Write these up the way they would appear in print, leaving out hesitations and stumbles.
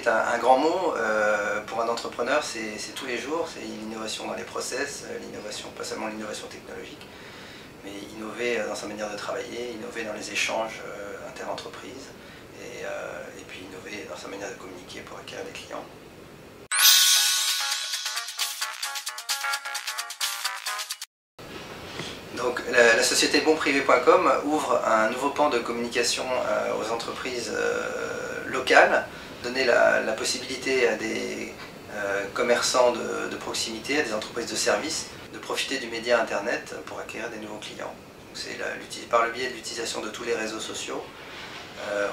est un grand mot. Pour un entrepreneur, c'est tous les jours, c'est l'innovation dans les process, l'innovation, pas seulement l'innovation technologique, mais innover dans sa manière de travailler, innover dans les échanges inter-entreprises et puis innover dans sa manière de communiquer pour acquérir des clients. Donc, la société bonprivé.com ouvre un nouveau pan de communication aux entreprises locales, donner la possibilité à des commerçants de proximité, à des entreprises de services, de profiter du média Internet pour acquérir des nouveaux clients. C'est par le biais de l'utilisation de tous les réseaux sociaux,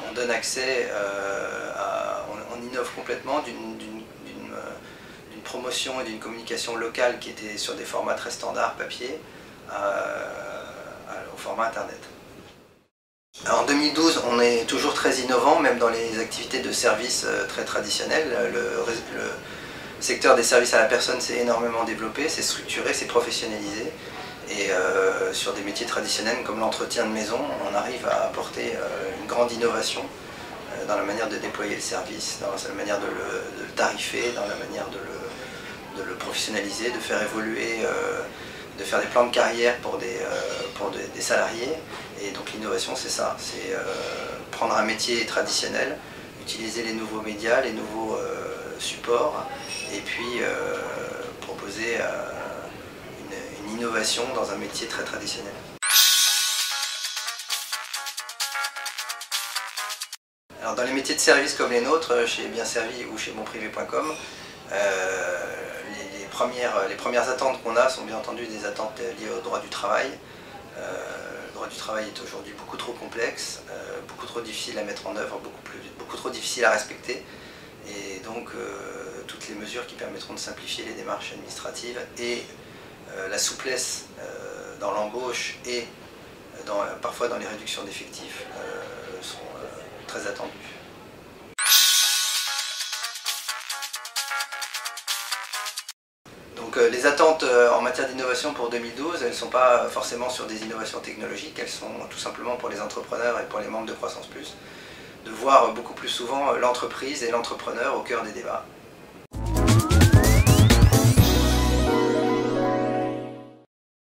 on donne accès, on innove complètement d'une promotion et d'une communication locale qui était sur des formats très standards, papier, au format Internet. En 2012, on est toujours très innovant, même dans les activités de services très traditionnelles. Le secteur des services à la personne s'est énormément développé, s'est structuré, s'est professionnalisé. Et sur des métiers traditionnels comme l'entretien de maison, on arrive à apporter une grande innovation dans la manière de déployer le service, dans la manière de le tarifer, dans la manière de le professionnaliser, de faire évoluer, de faire des plans de carrière pour des salariés. Et donc l'innovation, c'est ça, c'est prendre un métier traditionnel, utiliser les nouveaux médias, les nouveaux supports, et puis proposer une innovation dans un métier très traditionnel. Alors dans les métiers de service comme les nôtres, chez Bien Servi ou chez bonprivé.com, les premières attentes qu'on a sont bien entendu des attentes liées au droit du travail. Le droit du travail est aujourd'hui beaucoup trop complexe, beaucoup trop difficile à mettre en œuvre, beaucoup trop difficile à respecter. Et donc toutes les mesures qui permettront de simplifier les démarches administratives et la souplesse dans l'embauche et parfois dans les réductions d'effectifs sont très attendues. Donc les attentes en matière d'innovation pour 2012, elles ne sont pas forcément sur des innovations technologiques, elles sont tout simplement pour les entrepreneurs et pour les membres de Croissance Plus, de voir beaucoup plus souvent l'entreprise et l'entrepreneur au cœur des débats.